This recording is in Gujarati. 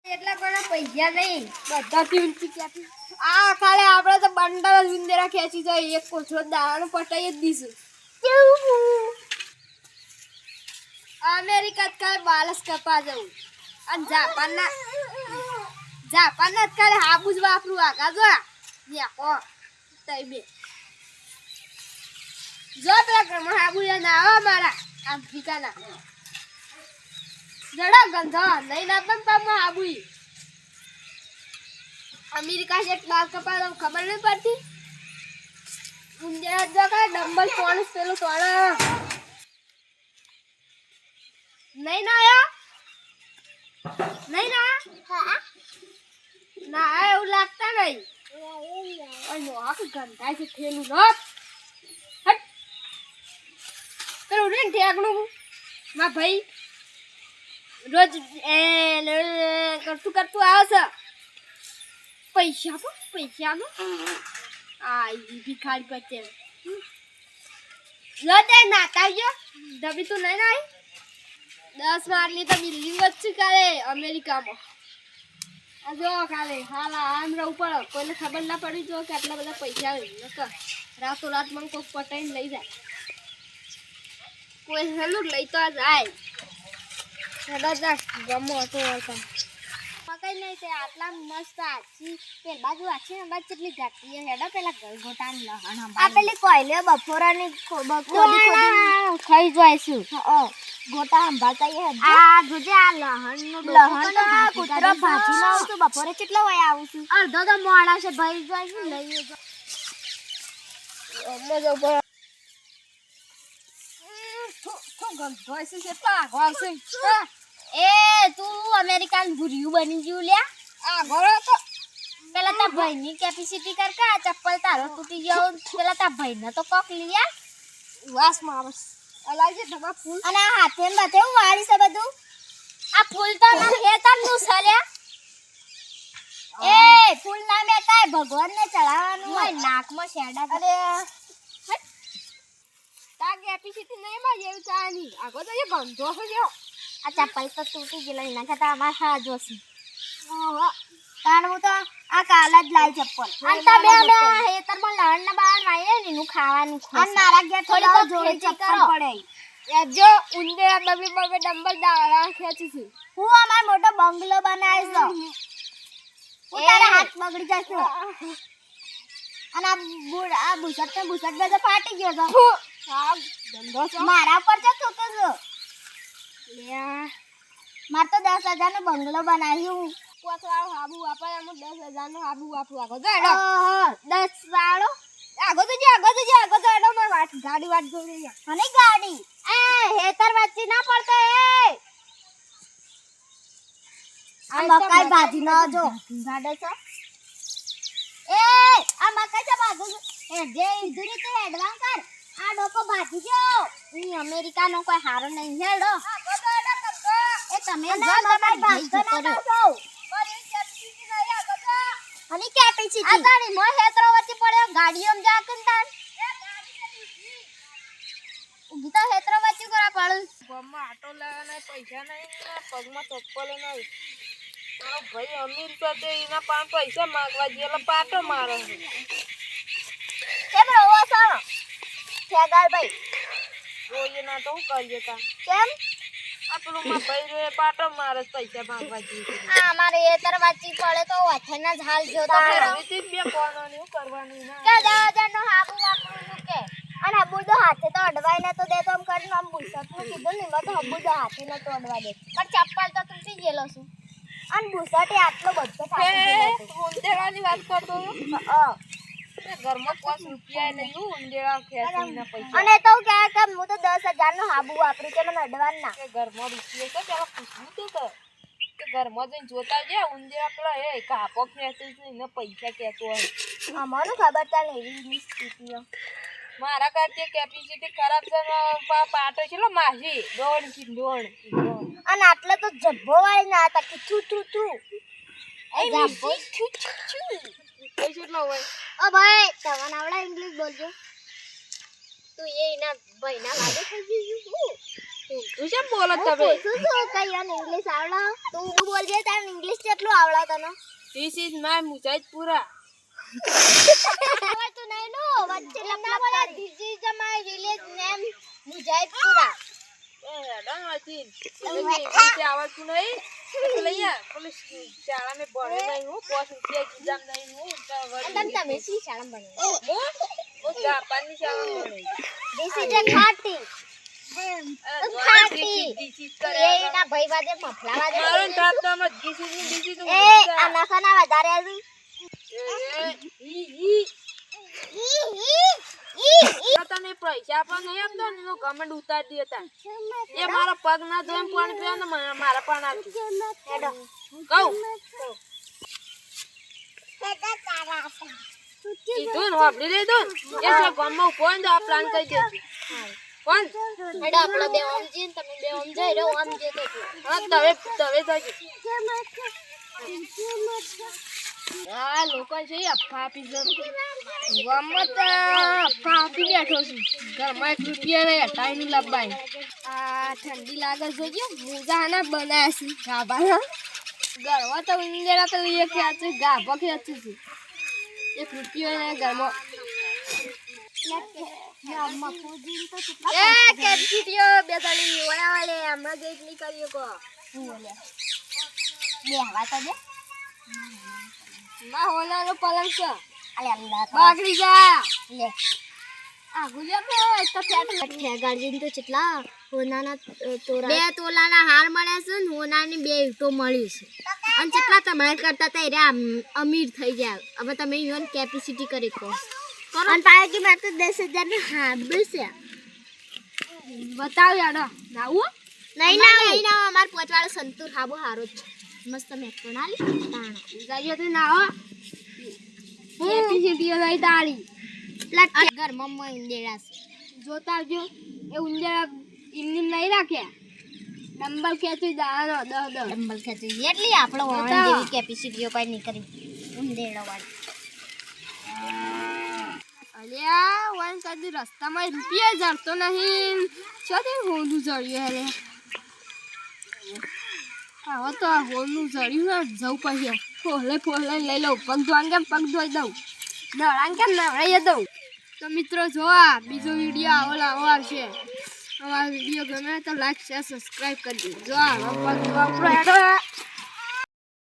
એટલા પણ પૈસા નહીં બધાથી ઊંચી ક્યાંથી આ કાલે આપણે તો બંડલ વિંદેરા ખેંચી જાય એક કોથળો દાવાનું પટાઈ જ દીશું અમેરિકા કાલે બાલસ કપા જવું અને જાપાનના કાલે હાબુ જ વાપરું આગા જો કો તઈ બે જો પેલા ઘરમાં હાબુ લઈને આવો મારા આફ્રિકાના જડા ગંધો નહીં ના પણ પામાં હાબુ અમેરિકા છે બાલ કપા ખબર નહીં પડતી ઊંધિયા જો કાંઈ ડમ્બલ પોણસ પેલું તોડા નહીં ના આયા નહીં ના હા ના એવું લાગતા નહીં ઓય આખ ગંધાય છે થેલું નત હટ પેલું રેન ઠેકણું માં ભાઈ રોજ કરતું આવે છે પૈસા તો પૈસા નો આ ભિખારી પચે લો તે નાતા ગયો દબી તું નહીં નાઈ 10 મારલી તો બિલ્ડિંગ વચ્ચે કાલે અમેરિકામાં આ જો કાલે હાલા આમ રહું પડે કોઈને ખબર ના પડી જો કે આટલા બધા પૈસા નકર રાતો રાત મને કોક પટાઈને લઈ જાય કોઈ હેલું લઈ તો જાય દાદા ગમો હતો વળતા મકાઈ નહીં તે આટલા મસ્ત આછી પેલ બાજુ આછી ને બાજુ કેટલી ઘાટી હેડો પેલા ગલગોટાન લહણ આ પેલી કોયલે બફોરાની બકોડી ખાઈ જોઈશું ગોટા સંભાળતા આ જોજે આ લહણ નો લહણ કૂતરો ભાજી માં આવતું બપોરે કેટલો વાય આવું છું અડધો તો મોડા છે ભાઈ જોઈશું લઈએ જો મજો પર ગંધોઈશું કેટલા આગળ છે એ તું અમેરિકન ભૂરિયું બની ગયું લ્યા આ ઘોડો તો પેલા તા ભાઈની કેપેસિટી કરકા ચપ્પલ તારો તૂટી ગયો પેલા તા ભાઈને તો કોક લીયા વાસ મારસ અલાજે તમા ફૂલ અને આ હાથે બાતે હું વાળી છે બધું આ ફૂલ તો ના ખેતર નું સલ્યા એ ફૂલ ના મે કાય ભગવાનને ચડાવવાનું હોય નાકમાં શેડા અરે તા કેપેસિટી નહીં માં જેવું ચાની આગો તો એ ગંધો છે જો આ ચપ્પલ તો તૂટી ગયેલા એના કરતા અમાર હા જોશે કારણ હું તો આ કાલ જ લાઈ ચપ્પલ અને તમે અમે હેતરમાં લહણ ના બહાર વાઈએ ને નું ખાવાનું અને મારા ઘેર થોડી તો જોડી ચપ્પલ પડે એ જો ઉંદે બબે બબે ડમ્બલ દાડા ખેંચી છે હું અમાર મોટો બંગલો બનાવીશ ઉતારે હાથ બગડી જશે અને આ બુસટ બધો ફાટી ગયો તો હા ધંધો મારા પર જ થતો છે માર તો 10,000 નો બંગલો બનાવ્યું કોથળા હાબુ વાપરે એમ 10,000 નો હાબુ વાપરું આગો તો એડો 10 વાળો આગો તો એડો માર વાટ ગાડી વાટ જોઈ રે અને ગાડી એ હેતર વચ્ચે ના પડતો આ મકાઈ ભાજી ના જો ગાડે છે એ આ મકાઈ છે બાજુ એ જે ઇધરી તે એડવાન્સ કર આ ડોકો ભાજી ગયો ઈ અમેરિકા નો કોઈ હારો નહીં હેડો એ તમે જો તમાર ભાઈ કરો અને કેપેસિટી આ તારી મો હેતરો વચ્ચે પડ્યો ગાડીઓમ જા કંતાન એ ગાડી ઉભી તો હેતરો વચ્ચે કરા પડું ગમમાં આટો લાવવાના પૈસા નહીં પગમાં ચપ્પલ નહીં મારો ભાઈ અમીર તો તે એના પાંચ પૈસા માંગવા જેલા પાટો મારે કેમ રહો સારો ખેગાર ભાઈ જોઈએ ના તો હું કરીએ તા કેમ આપણું માં ભાઈ રે પાટો મારે પૈસા માંગવા જોઈએ આ અમારે એ તરવાચી પડે તો વથના ઝાલ જો તો ફેરતી બે કોનો નું કરવાનું ના કે 10,000 નો હાબુ વાપરું કે અને હાબુ તો હાથે તો અડવાય ના તો દે તો આમ કરીને આમ બુસત નું કીધું ને તો હાબુ તો હાથે ન તો અડવા દે પણ ચપ્પલ તો તૂટી ગયેલો છે અને બુસટ આટલો બધો ફાટી ગયેલો છે ઉંદેડાની વાત કરતો ઘરમાં 5 રૂપિયા નહીં ઉંદેડા ખેંચીના પૈસા અને તો કે હું તો 10,000 નો હાબુ વાપરું કે મને અડવાન ના કે ઘરમાં રૂપિયો તો પેલા પૂછવું તો કે ઘરમાં જઈને જોતા જે ઉંદેડા પેલા એ કાપો ખેંચી છે ને પૈસા કહેતો હોય અમારું ખબર ચાલે એવી સ્થિતિઓ મારા કરતી કેપેસિટી ખરાબ છે પાટો છેલો માસી દોડ અને આટલે તો જબ્બો વાળી ના હતા કે થુ એ જબ્બો થુ કેટલો હોય ઓ ભાઈ તમને આવડે ઇંગ્લિશ બોલજો તું એ ના ભાઈ ના લાગે થઈ ગયું તું કેમ બોલો તમે શું કઈ આને ઇંગ્લિશ આવડે તું બોલજે તારે ઇંગ્લિશ કેટલું આવડે તને ધીસ ઇઝ માય મુજાહિદપુરા તું નહીં નો વચ્ચે લપના બોલા this is my village name Mujahidpura હેડન હતી નીચે આવતું નહીં તો લઈ આ પોલીસ શાળા में ભણે નહીં હું 5 રૂપિયા એક્ઝામ નહીં હું તમે સી શાળા ભણે ઓ જાપાનની શાળા ભણે ધીસ ઇઝ અ ખાટી એના ભાઈ વાજે મફલા વાજે મારો તાપ તો આમાં ધીસી તો એ આ નખાના વધારે આવી તને પૈસા પણ નહીં આપતો ને એનો ગમંડ ઉતારી દેતા એ મારા પગ ના ધોઈને પાણી પીવા ને મારા પાન આપ્યું કીધું ને વાપરી લીધું એ જો ગામમાં ઉભો હોય ને તો આ પ્લાન કરી દેજો કોણ હેડો આપણો બે ઓમ જી ને તમે બે ઓમ જઈ રહ્યો ઓમ જે તો હા તવે જજો આ લોકો છે અફા આપી જતો ગામમાં તો અફા આપી બેઠો છું ઘરમાં 1 રૂપિયા નહીં હટાવીને લાવવાની આ ઠંડી લાગે જોજો મુજાના બનાયા છે ગાભા ઘરમાં તો ઉંદેરા તો એ ખેંચે ગાભા ખેંચે છે 1 રૂપિયો નહીં ઘરમાં એ કેપસીટીઓ બે તાળી ઓળાવાલે હમણાં જ એટલી કરીએ કો બે હવા તો દે માં હોનાનો પલંગ છે અલે અલ્લાહ બાગડી જા લે આ ગુલિયા પે તો ફેટ ગાર્જિન તો કેટલા હોનાના તોરા 2 તોલાના હાર મળ્યા છે ને હોનાની 2 ઈંટો મળી છે અને કેટલા તમારે કરતા તા રે અમીર થઈ ગયા હવે તમે યોન કેપેસિટી કરી કો અને પાછી માર તો 10000 ને હાર બેસે બતાવ યાડો નાવું નહીં ના અમાર પોચવાળો સંતુર હાબો હારો છે મસ્ત મેકડોનાલ્ડ તાણા જાઈએ તો નાવો કેપેસિટી લઈ તાળી પ્લટ ઘરમાં ઉંદેડા છે જોતા આવજો એ ઉંદેડા ઇમની નહીં રાખ્યા ડમ્બલ ખેંચી દાનો 10 ડમ્બલ ખેંચી એટલી આપણો વાણ જેવી કેપેસિટીઓ પર નીકળી ઉંદેડા વાળી અલ્યા વન કદી રસ્તામાં રૂપિયા જડતો નહીં ચોથી હોનું જડ્યું હેરે હવે તો આ હોનું જડ્યું ને જવું પછી ફોલે લઈ લઉં પગ ધોવાને કેમ પગ ધોઈ દઉં દળાને કેમ નવડાવી દઉં તો મિત્રો જો આ બીજો વિડીયો આવો આવશે અમારો વિડીયો ગમે તો લાઈક શેર સબસ્ક્રાઈબ કરી દેજો જો આ પગ ધોવા